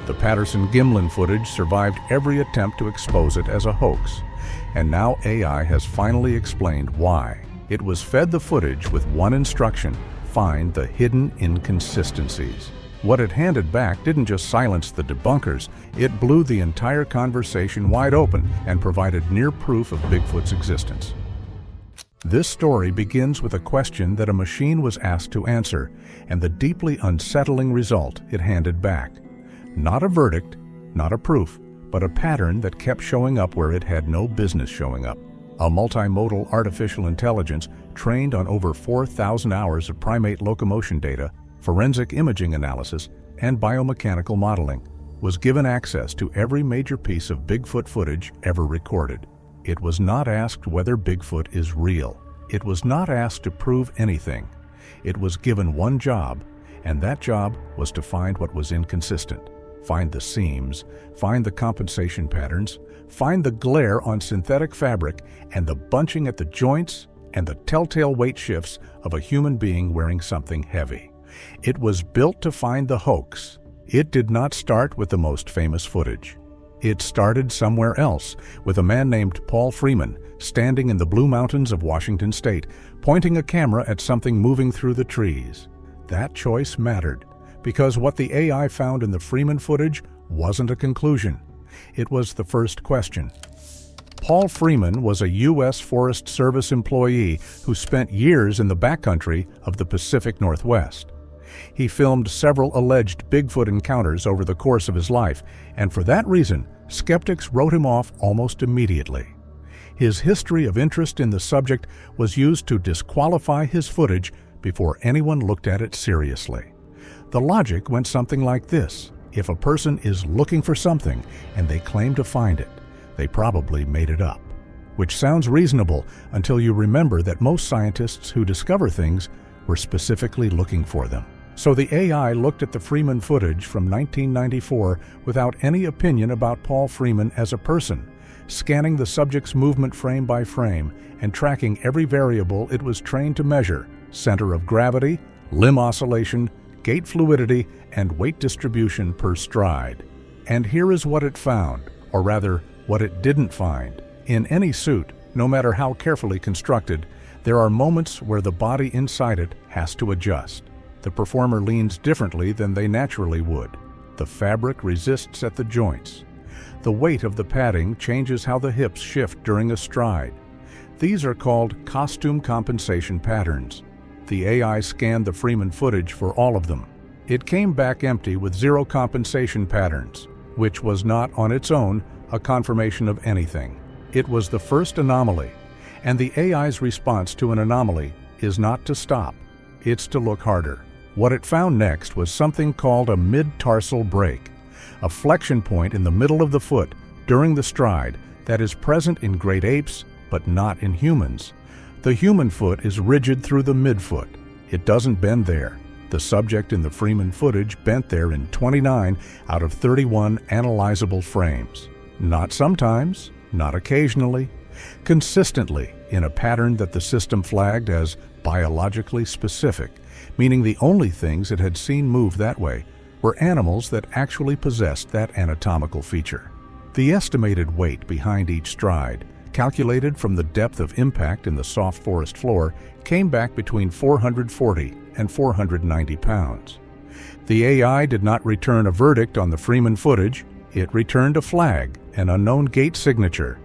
The Patterson Gimlin footage survived every attempt to expose it as a hoax, and now AI has finally explained why. It was fed the footage with one instruction: find the hidden inconsistencies. What it handed back didn't just silence the debunkers, it blew the entire conversation wide open and provided near proof of Bigfoot's existence. This story begins with a question that a machine was asked to answer, and the deeply unsettling result it handed back. Not a verdict, not a proof, but a pattern that kept showing up where it had no business showing up. A multimodal artificial intelligence trained on over 4,000 hours of primate locomotion data, forensic imaging analysis, and biomechanical modeling was given access to every major piece of Bigfoot footage ever recorded. It was not asked whether Bigfoot is real. It was not asked to prove anything. It was given one job, and that job was to find what was inconsistent. Find the seams, find the compensation patterns, find the glare on synthetic fabric and the bunching at the joints and the telltale weight shifts of a human being wearing something heavy. It was built to find the hoax. It did not start with the most famous footage. It started somewhere else, with a man named Paul Freeman standing in the Blue Mountains of Washington State, pointing a camera at something moving through the trees. That choice mattered, because what the AI found in the Freeman footage wasn't a conclusion. It was the first question. Paul Freeman was a U.S. Forest Service employee who spent years in the backcountry of the Pacific Northwest. He filmed several alleged Bigfoot encounters over the course of his life, and for that reason, skeptics wrote him off almost immediately. His history of interest in the subject was used to disqualify his footage before anyone looked at it seriously. The logic went something like this: if a person is looking for something and they claim to find it, they probably made it up. Which sounds reasonable until you remember that most scientists who discover things were specifically looking for them. So the AI looked at the Freeman footage from 1994 without any opinion about Paul Freeman as a person, scanning the subject's movement frame by frame and tracking every variable it was trained to measure: center of gravity, limb oscillation, gait fluidity, and weight distribution per stride. And here is what it found, or rather, what it didn't find. In any suit, no matter how carefully constructed, there are moments where the body inside it has to adjust. The performer leans differently than they naturally would. The fabric resists at the joints. The weight of the padding changes how the hips shift during a stride. These are called costume compensation patterns. The AI scanned the Freeman footage for all of them. It came back empty with 0 compensation patterns, which was not on its own a confirmation of anything. It was the first anomaly, and the AI's response to an anomaly is not to stop, it's to look harder. What it found next was something called a mid-tarsal break, a flexion point in the middle of the foot during the stride that is present in great apes but not in humans. The human foot is rigid through the midfoot. It doesn't bend there. The subject in the Freeman footage bent there in 29 out of 31 analyzable frames. Not sometimes, not occasionally, consistently in a pattern that the system flagged as biologically specific, meaning the only things it had seen move that way were animals that actually possessed that anatomical feature. The estimated weight behind each stride, calculated from the depth of impact in the soft forest floor, came back between 440 and 490 pounds. The AI did not return a verdict on the Freeman footage. It returned a flag, an unknown gait signature.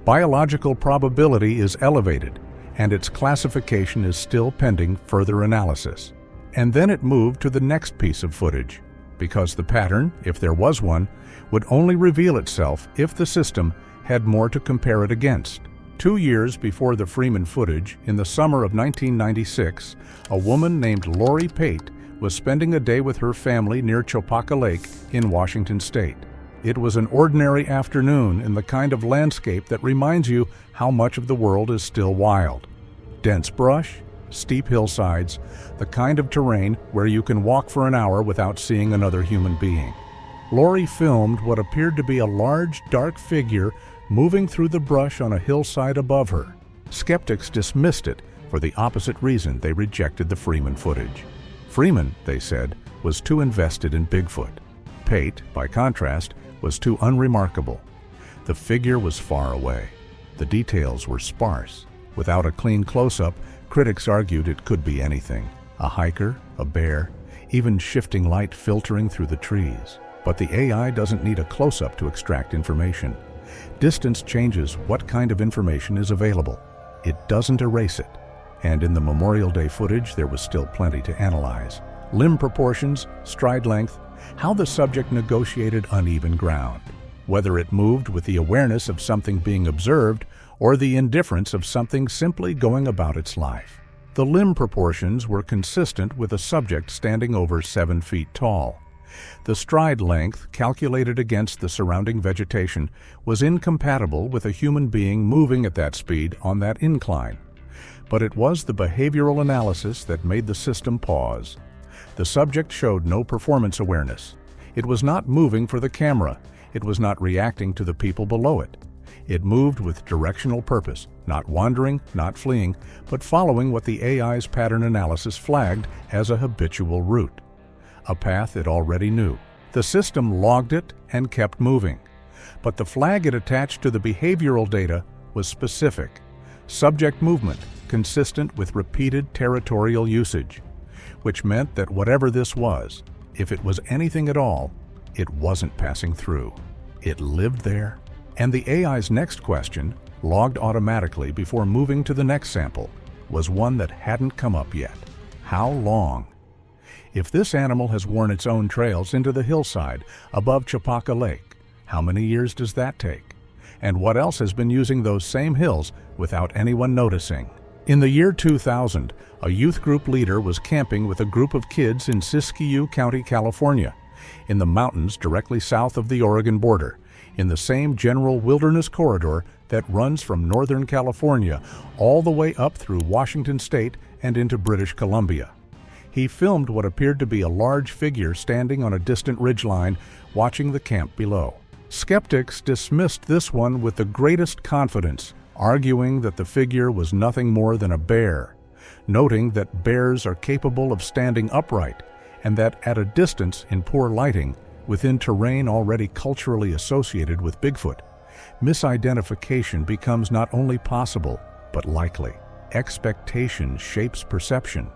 Biological probability is elevated, and its classification is still pending further analysis. And then it moved to the next piece of footage, because the pattern, if there was one, would only reveal itself if the system had more to compare it against. 2 years before the Freeman footage, in the summer of 1996, a woman named Lorie Pate was spending a day with her family near Chopaka Lake in Washington State. It was an ordinary afternoon in the kind of landscape that reminds you how much of the world is still wild. Dense brush, steep hillsides, the kind of terrain where you can walk for an hour without seeing another human being. Lorie filmed what appeared to be a large, dark figure moving through the brush on a hillside above her. Skeptics dismissed it for the opposite reason they rejected the Freeman footage. Freeman, they said, was too invested in Bigfoot. Pate, by contrast, was too unremarkable. The figure was far away. The details were sparse. Without a clean close-up, critics argued it could be anything. A hiker, a bear, even shifting light filtering through the trees. But the AI doesn't need a close-up to extract information. Distance changes what kind of information is available. It doesn't erase it. And in the Memorial Day footage, there was still plenty to analyze. Limb proportions, stride length, how the subject negotiated uneven ground. Whether it moved with the awareness of something being observed or the indifference of something simply going about its life. The limb proportions were consistent with a subject standing over 7 feet tall. The stride length, calculated against the surrounding vegetation, was incompatible with a human being moving at that speed on that incline. But it was the behavioral analysis that made the system pause. The subject showed no performance awareness. It was not moving for the camera. It was not reacting to the people below it. It moved with directional purpose, not wandering, not fleeing, but following what the AI's pattern analysis flagged as a habitual route. A path it already knew. The system logged it and kept moving. But the flag it attached to the behavioral data was specific. Subject movement, consistent with repeated territorial usage, which meant that whatever this was, if it was anything at all, it wasn't passing through. It lived there. And the AI's next question, logged automatically before moving to the next sample, was one that hadn't come up yet. How long? If this animal has worn its own trails into the hillside above Chapaka Lake, how many years does that take? And what else has been using those same hills without anyone noticing? In the year 2000, a youth group leader was camping with a group of kids in Siskiyou County, California, in the mountains directly south of the Oregon border, in the same general wilderness corridor that runs from Northern California all the way up through Washington State and into British Columbia. He filmed what appeared to be a large figure standing on a distant ridgeline, watching the camp below. Skeptics dismissed this one with the greatest confidence, arguing that the figure was nothing more than a bear, noting that bears are capable of standing upright, and that at a distance in poor lighting, within terrain already culturally associated with Bigfoot, misidentification becomes not only possible, but likely. Expectation shapes perception.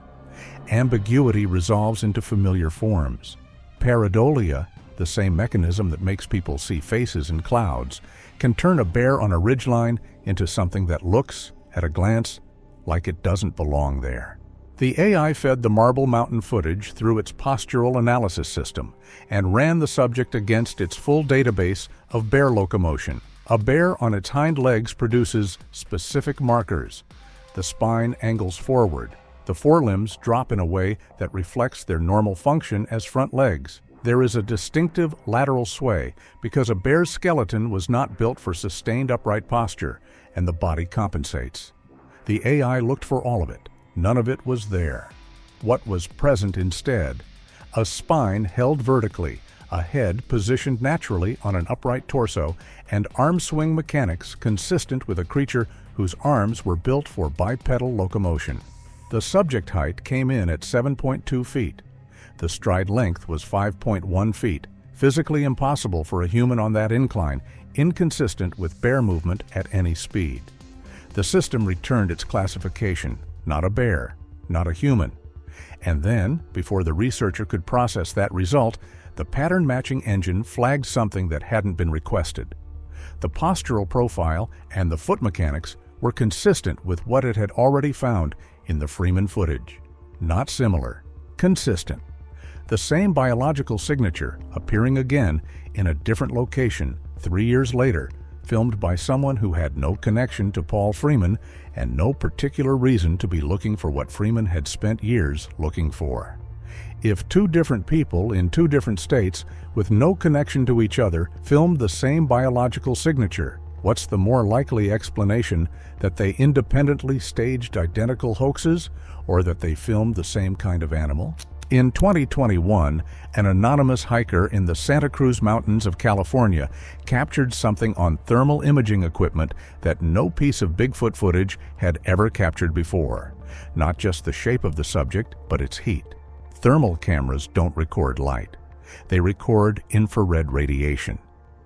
Ambiguity resolves into familiar forms. Pareidolia, the same mechanism that makes people see faces in clouds, can turn a bear on a ridgeline into something that looks, at a glance, like it doesn't belong there. The AI fed the Marble Mountain footage through its postural analysis system and ran the subject against its full database of bear locomotion. A bear on its hind legs produces specific markers. The spine angles forward. The forelimbs drop in a way that reflects their normal function as front legs. There is a distinctive lateral sway because a bear's skeleton was not built for sustained upright posture, and the body compensates. The AI looked for all of it. None of it was there. What was present instead? A spine held vertically, a head positioned naturally on an upright torso, and arm swing mechanics consistent with a creature whose arms were built for bipedal locomotion. The subject height came in at 7.2 feet. The stride length was 5.1 feet, physically impossible for a human on that incline, inconsistent with bear movement at any speed. The system returned its classification, not a bear, not a human. And then, before the researcher could process that result, the pattern matching engine flagged something that hadn't been requested. The postural profile and the foot mechanics were consistent with what it had already found in the Freeman footage. Not similar, consistent. The same biological signature appearing again in a different location 3 years later, filmed by someone who had no connection to Paul Freeman and no particular reason to be looking for what Freeman had spent years looking for. If two different people in two different states with no connection to each other filmed the same biological signature, what's the more likely explanation, that they independently staged identical hoaxes or that they filmed the same kind of animal? In 2021, an anonymous hiker in the Santa Cruz Mountains of California captured something on thermal imaging equipment that no piece of Bigfoot footage had ever captured before. Not just the shape of the subject, but its heat. Thermal cameras don't record light. They record infrared radiation.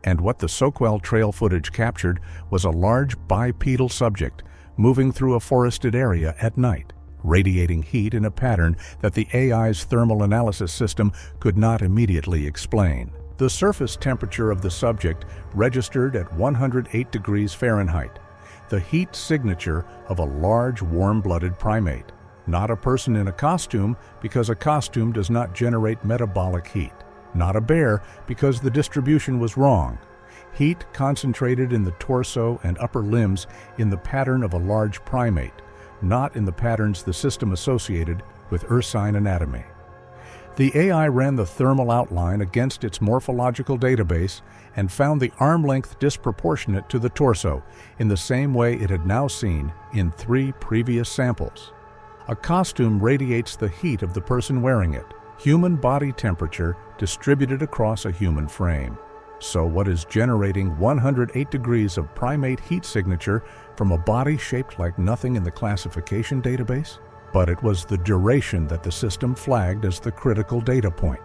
And what the Soquel Trail footage captured was a large bipedal subject moving through a forested area at night, radiating heat in a pattern that the AI's thermal analysis system could not immediately explain. The surface temperature of the subject registered at 108 degrees Fahrenheit, the heat signature of a large warm-blooded primate, not a person in a costume because a costume does not generate metabolic heat, not a bear because the distribution was wrong. Heat concentrated in the torso and upper limbs in the pattern of a large primate, not in the patterns the system associated with ursine anatomy. The AI ran the thermal outline against its morphological database and found the arm length disproportionate to the torso in the same way it had now seen in 3 previous samples. A costume radiates the heat of the person wearing it, human body temperature distributed across a human frame. So what is generating 108 degrees of primate heat signature from a body shaped like nothing in the classification database? But it was the duration that the system flagged as the critical data point.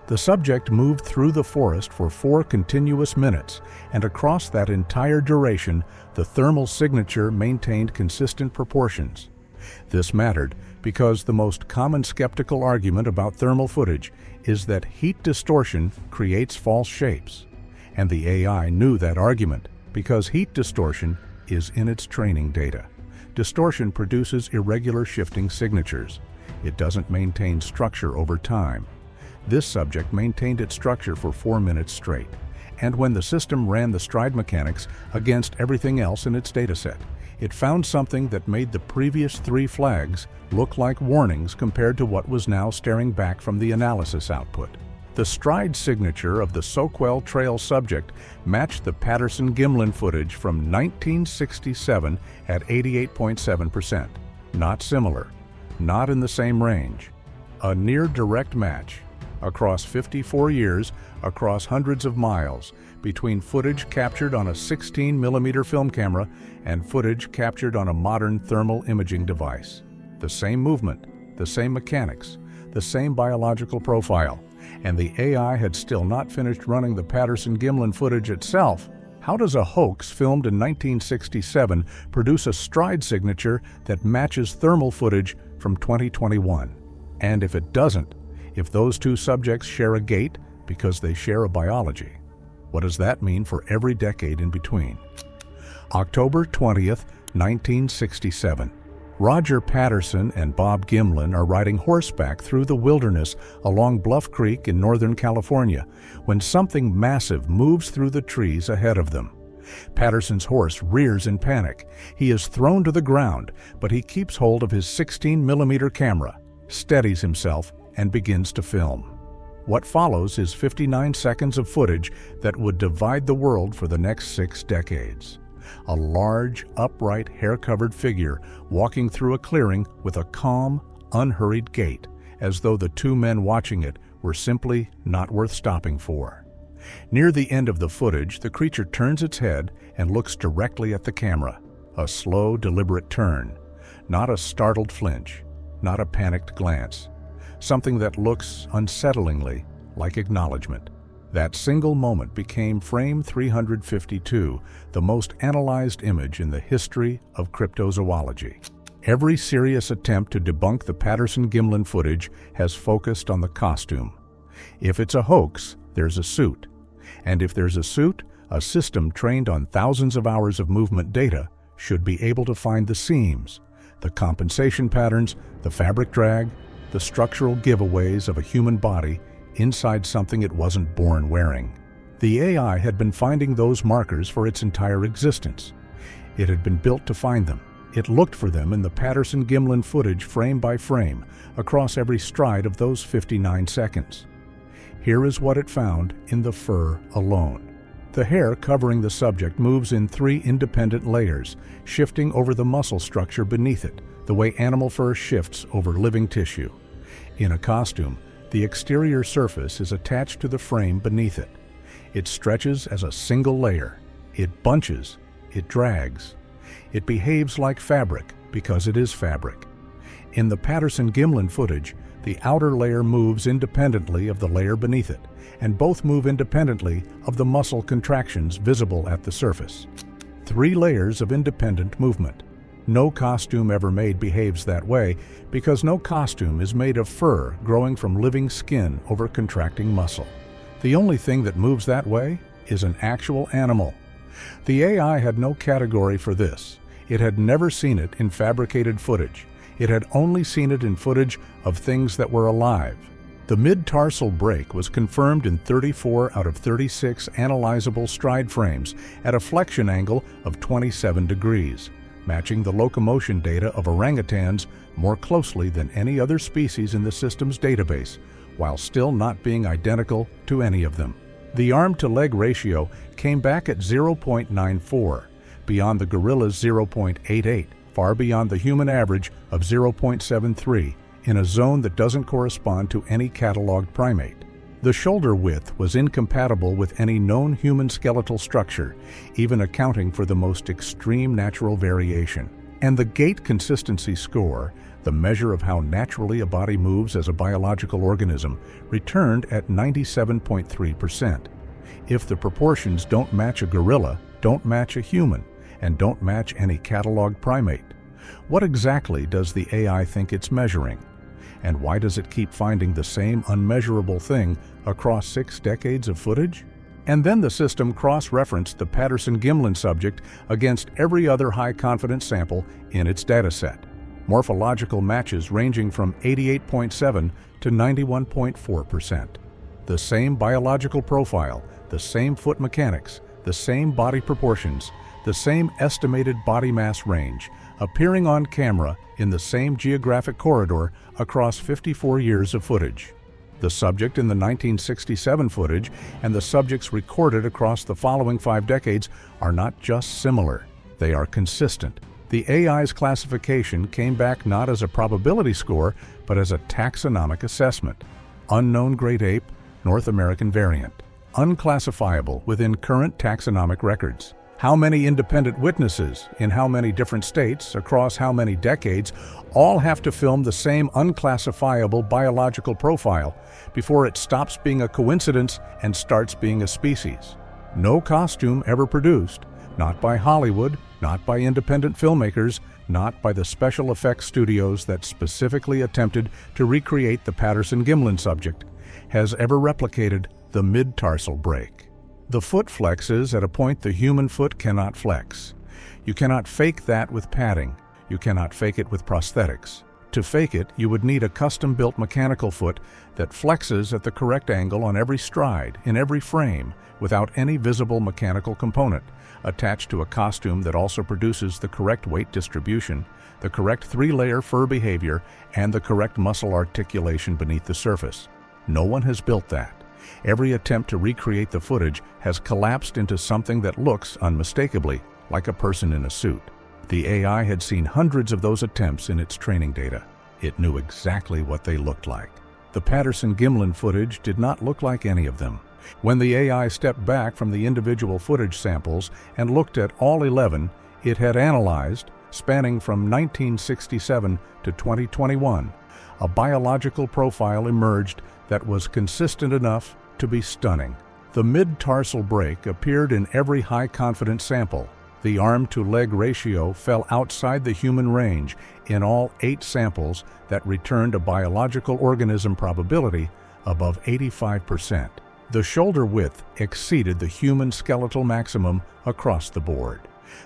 The subject moved through the forest for 4 continuous minutes, and across that entire duration, the thermal signature maintained consistent proportions. This mattered because the most common skeptical argument about thermal footage is that heat distortion creates false shapes. And the AI knew that argument because heat distortion is in its training data. Distortion produces irregular shifting signatures. It doesn't maintain structure over time. This subject maintained its structure for 4 minutes straight. And when the system ran the stride mechanics against everything else in its dataset, it found something that made the previous 3 flags look like warnings compared to what was now staring back from the analysis output. The stride signature of the Soquel Trail subject matched the Patterson Gimlin footage from 1967 at 88.7%. Not similar, not in the same range. A near direct match across 54 years, across hundreds of miles, between footage captured on a 16mm film camera and footage captured on a modern thermal imaging device. The same movement, the same mechanics, the same biological profile. And the AI had still not finished running the Patterson Gimlin footage itself. How does a hoax filmed in 1967 produce a stride signature that matches thermal footage from 2021? And if it doesn't, if those 2 subjects share a gait because they share a biology, what does that mean for every decade in between? October 20th, 1967. Roger Patterson and Bob Gimlin are riding horseback through the wilderness along Bluff Creek in Northern California when something massive moves through the trees ahead of them. Patterson's horse rears in panic. He is thrown to the ground, but he keeps hold of his 16mm camera, steadies himself, and begins to film. What follows is 59 seconds of footage that would divide the world for the next 6 decades. A large, upright, hair-covered figure walking through a clearing with a calm, unhurried gait, as though the 2 men watching it were simply not worth stopping for. Near the end of the footage, the creature turns its head and looks directly at the camera. A slow, deliberate turn. Not a startled flinch, not a panicked glance. Something that looks unsettlingly like acknowledgement. That single moment became frame 352, the most analyzed image in the history of cryptozoology. Every serious attempt to debunk the Patterson Gimlin footage has focused on the costume. If it's a hoax, there's a suit. And if there's a suit, a system trained on thousands of hours of movement data should be able to find the seams, the compensation patterns, the fabric drag, the structural giveaways of a human body inside something it wasn't born wearing. The AI had been finding those markers for its entire existence. It had been built to find them. It looked for them in the Patterson Gimlin footage frame by frame across every stride of those 59 seconds. Here is what it found in the fur alone. The hair covering the subject moves in 3 independent layers, shifting over the muscle structure beneath it, the way animal fur shifts over living tissue. In a costume, the exterior surface is attached to the frame beneath it. It stretches as a single layer. It bunches. It drags. It behaves like fabric because it is fabric. In the Patterson Gimlin footage, The outer layer moves independently of the layer beneath it, and both move independently of the muscle contractions visible at the surface. 3 layers of independent movement. No costume ever made behaves that way because no costume is made of fur growing from living skin over contracting muscle. The only thing that moves that way is an actual animal. The AI had no category for this. It had never seen it in fabricated footage. It had only seen it in footage of things that were alive. The mid-tarsal break was confirmed in 34 out of 36 analyzable stride frames at a flexion angle of 27 degrees, matching the locomotion data of orangutans more closely than any other species in the system's database, while still not being identical to any of them. The arm-to-leg ratio came back at 0.94, beyond the gorilla's 0.88, far beyond the human average of 0.73, in a zone that doesn't correspond to any cataloged primate. The shoulder width was incompatible with any known human skeletal structure, even accounting for the most extreme natural variation. And the gait consistency score, the measure of how naturally a body moves as a biological organism, returned at 97.3%. If the proportions don't match a gorilla, don't match a human, and don't match any cataloged primate, what exactly does the AI think it's measuring? And why does it keep finding the same unmeasurable thing across 6 decades of footage? And then the system cross-referenced the Patterson Gimlin subject against every other high-confidence sample in its dataset. Morphological matches ranging from 88.7 to 91.4%. The same biological profile, the same foot mechanics, the same body proportions, the same estimated body mass range, appearing on camera in the same geographic corridor across 54 years of footage. The subject in the 1967 footage and the subjects recorded across the following 5 decades are not just similar, they are consistent. The AI's classification came back not as a probability score, but as a taxonomic assessment. Unknown great ape, North American variant. Unclassifiable within current taxonomic records. How many independent witnesses, in how many different states, across how many decades, all have to film the same unclassifiable biological profile before it stops being a coincidence and starts being a species? No costume ever produced, not by Hollywood, not by independent filmmakers, not by the special effects studios that specifically attempted to recreate the Patterson Gimlin subject, has ever replicated the mid-tarsal break. The foot flexes at a point the human foot cannot flex. You cannot fake that with padding. You cannot fake it with prosthetics. To fake it, you would need a custom-built mechanical foot that flexes at the correct angle on every stride, in every frame, without any visible mechanical component, attached to a costume that also produces the correct weight distribution, the correct 3-layer fur behavior, and the correct muscle articulation beneath the surface. No one has built that. Every attempt to recreate the footage has collapsed into something that looks, unmistakably, like a person in a suit. The AI had seen hundreds of those attempts in its training data. It knew exactly what they looked like. The Patterson Gimlin footage did not look like any of them. When the AI stepped back from the individual footage samples and looked at all 11 it had analyzed, spanning from 1967 to 2021, a biological profile emerged that was consistent enough to be stunning. The mid-tarsal break appeared in every high-confidence sample. The arm-to-leg ratio fell outside the human range in all 8 samples that returned a biological organism probability above 85%. The shoulder width exceeded the human skeletal maximum across the board.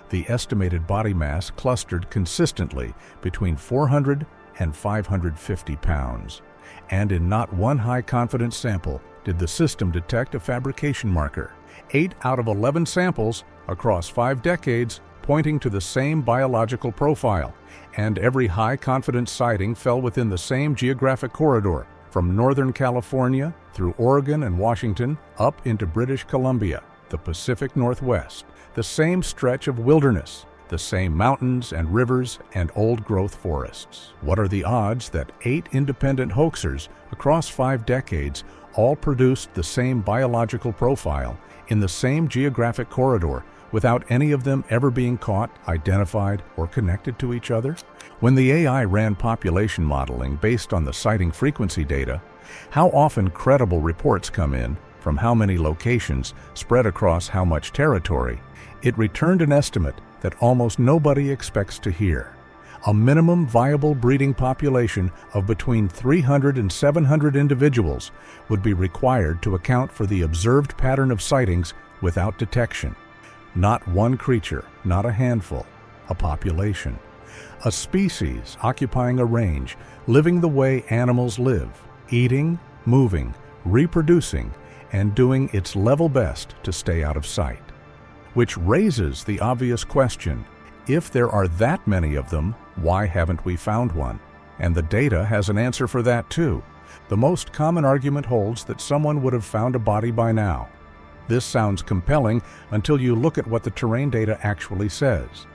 The estimated body mass clustered consistently between 400 and 550 pounds. And in not one high-confidence sample did the system detect a fabrication marker. 8 out of 11 samples across 5 decades pointing to the same biological profile, and every high-confidence sighting fell within the same geographic corridor, from Northern California through Oregon and Washington up into British Columbia, the Pacific Northwest, the same stretch of wilderness, the same mountains and rivers and old-growth forests. What are the odds that 8 independent hoaxers across 5 decades all produced the same biological profile in the same geographic corridor without any of them ever being caught, identified, or connected to each other? When the AI ran population modeling based on the sighting frequency data, how often credible reports come in from how many locations spread across how much territory, it returned an estimate that almost nobody expects to hear. A minimum viable breeding population of between 300 and 700 individuals would be required to account for the observed pattern of sightings without detection. Not one creature, not a handful, a population. A species occupying a range, living the way animals live, eating, moving, reproducing, and doing its level best to stay out of sight. Which raises the obvious question, if there are that many of them, why haven't we found one? And the data has an answer for that too. The most common argument holds that someone would have found a body by now. This sounds compelling until you look at what the terrain data actually says.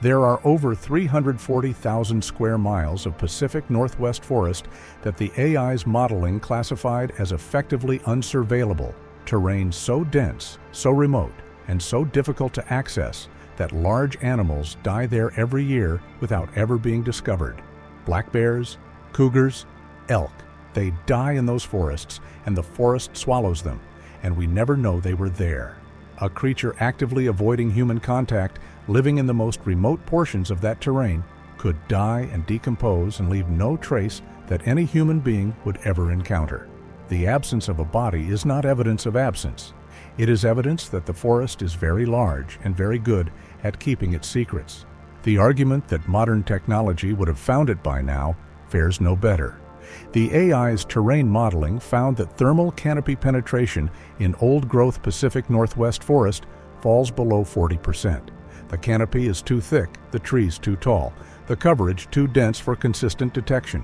There are over 340,000 square miles of Pacific Northwest forest that the AI's modeling classified as effectively unsurveillable, terrain so dense, so remote, and so difficult to access that large animals die there every year without ever being discovered. Black bears, cougars, elk, they die in those forests and the forest swallows them, and we never know they were there. A creature actively avoiding human contact, living in the most remote portions of that terrain, could die and decompose and leave no trace that any human being would ever encounter. The absence of a body is not evidence of absence. It is evidence that the forest is very large and very good at keeping its secrets. The argument that modern technology would have found it by now fares no better. The AI's terrain modeling found that thermal canopy penetration in old-growth Pacific Northwest forest falls below 40%. The canopy is too thick, the trees too tall, the coverage too dense for consistent detection.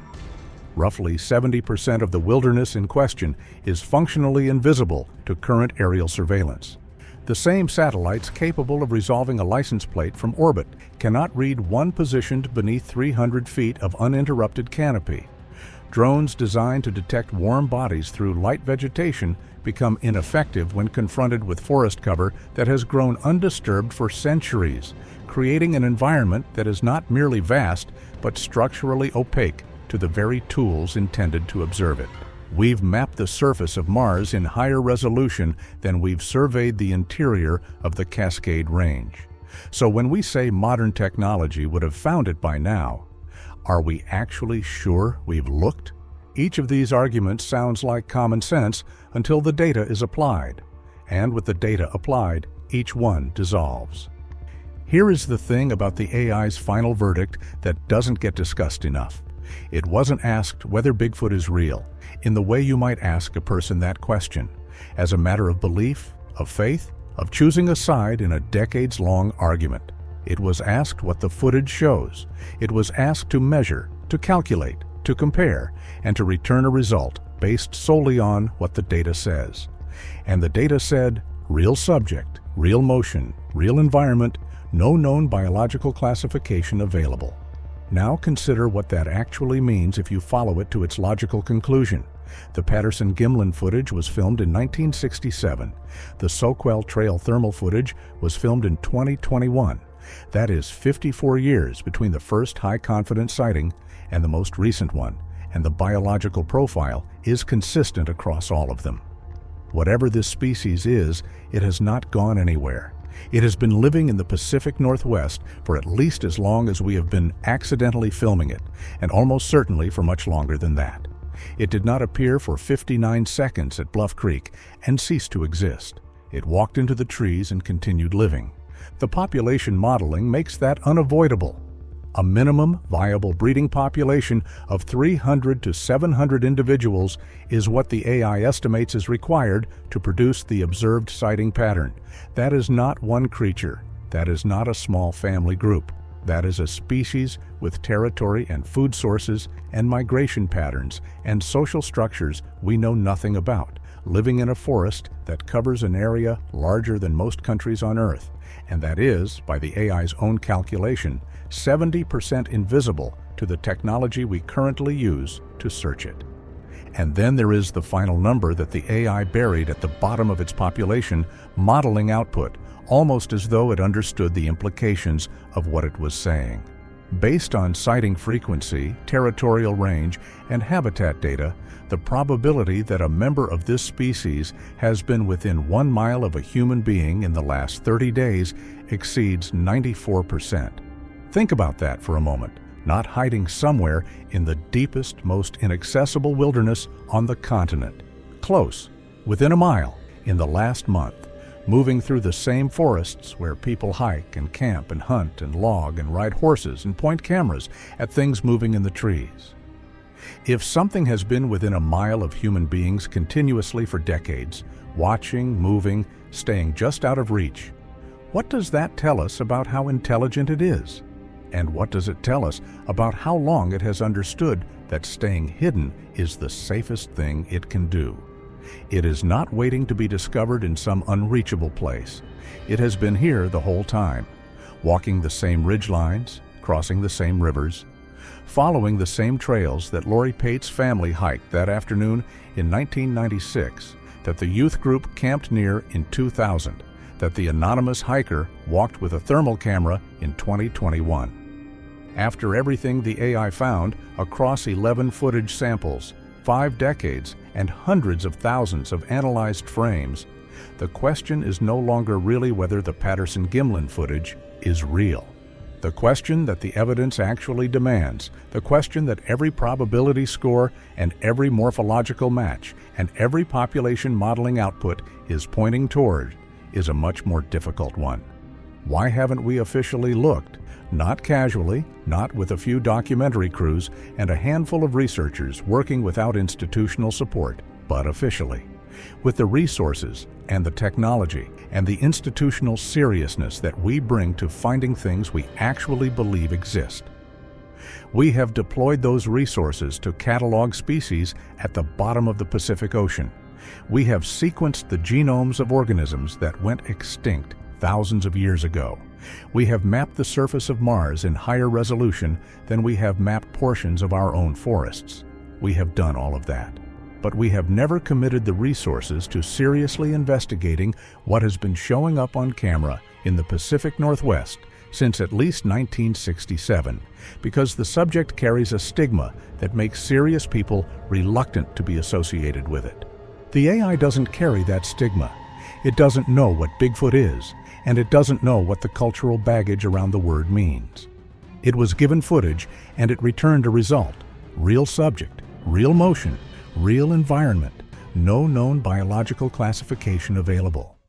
Roughly 70% of the wilderness in question is functionally invisible to current aerial surveillance. The same satellites capable of resolving a license plate from orbit cannot read one positioned beneath 300 feet of uninterrupted canopy. Drones designed to detect warm bodies through light vegetation become ineffective when confronted with forest cover that has grown undisturbed for centuries, creating an environment that is not merely vast, but structurally opaque to the very tools intended to observe it. We've mapped the surface of Mars in higher resolution than we've surveyed the interior of the Cascade Range. So when we say modern technology would have found it by now, are we actually sure we've looked? Each of these arguments sounds like common sense until the data is applied. And with the data applied, each one dissolves. Here is the thing about the AI's final verdict that doesn't get discussed enough. It wasn't asked whether Bigfoot is real, in the way you might ask a person that question, as a matter of belief, of faith, of choosing a side in a decades-long argument. It was asked what the footage shows. It was asked to measure, to calculate, to compare, and to return a result based solely on what the data says. And the data said, real subject, real motion, real environment, no known biological classification available. Now consider what that actually means if you follow it to its logical conclusion. The Patterson Gimlin footage was filmed in 1967. The Soquel Trail thermal footage was filmed in 2021. That is 54 years between the first high-confidence sighting and the most recent one, and the biological profile is consistent across all of them. Whatever this species is, it has not gone anywhere. It has been living in the Pacific Northwest for at least as long as we have been accidentally filming it, and almost certainly for much longer than that. It did not appear for 59 seconds at Bluff Creek and ceased to exist. It walked into the trees and continued living. The population modeling makes that unavoidable. A minimum viable breeding population of 300 to 700 individuals is what the AI estimates is required to produce the observed sighting pattern. That is not one creature. That is not a small family group. That is a species with territory and food sources and migration patterns and social structures we know nothing about, living in a forest that covers an area larger than most countries on Earth, and that is, by the AI's own calculation, 70% invisible to the technology we currently use to search it. And then there is the final number that the AI buried at the bottom of its population modeling output, almost as though it understood the implications of what it was saying. Based on sighting frequency, territorial range, and habitat data, the probability that a member of this species has been within 1 mile of a human being in the last 30 days exceeds 94%. Think about that for a moment, not hiding somewhere in the deepest, most inaccessible wilderness on the continent. Close, within a mile, in the last month, moving through the same forests where people hike and camp and hunt and log and ride horses and point cameras at things moving in the trees. If something has been within a mile of human beings continuously for decades, watching, moving, staying just out of reach, what does that tell us about how intelligent it is? And what does it tell us about how long it has understood that staying hidden is the safest thing it can do? It is not waiting to be discovered in some unreachable place. It has been here the whole time, walking the same ridgelines, crossing the same rivers, following the same trails that Lorie Pate's family hiked that afternoon in 1996, that the youth group camped near in 2000, that the anonymous hiker walked with a thermal camera in 2021. After everything the AI found across 11 footage samples, 5 decades, and hundreds of thousands of analyzed frames, the question is no longer really whether the Patterson Gimlin footage is real. The question that the evidence actually demands, the question that every probability score and every morphological match and every population modeling output is pointing toward, is a much more difficult one. Why haven't we officially looked? Not casually, not with a few documentary crews and a handful of researchers working without institutional support, but officially, with the resources and the technology and the institutional seriousness that we bring to finding things we actually believe exist. We have deployed those resources to catalog species at the bottom of the Pacific Ocean. We have sequenced the genomes of organisms that went extinct thousands of years ago. We have mapped the surface of Mars in higher resolution than we have mapped portions of our own forests. We have done all of that. But we have never committed the resources to seriously investigating what has been showing up on camera in the Pacific Northwest since at least 1967, because the subject carries a stigma that makes serious people reluctant to be associated with it. The AI doesn't carry that stigma. It doesn't know what Bigfoot is, and it doesn't know what the cultural baggage around the word means. It was given footage, and it returned a result: real subject, real motion, real environment, no known biological classification available.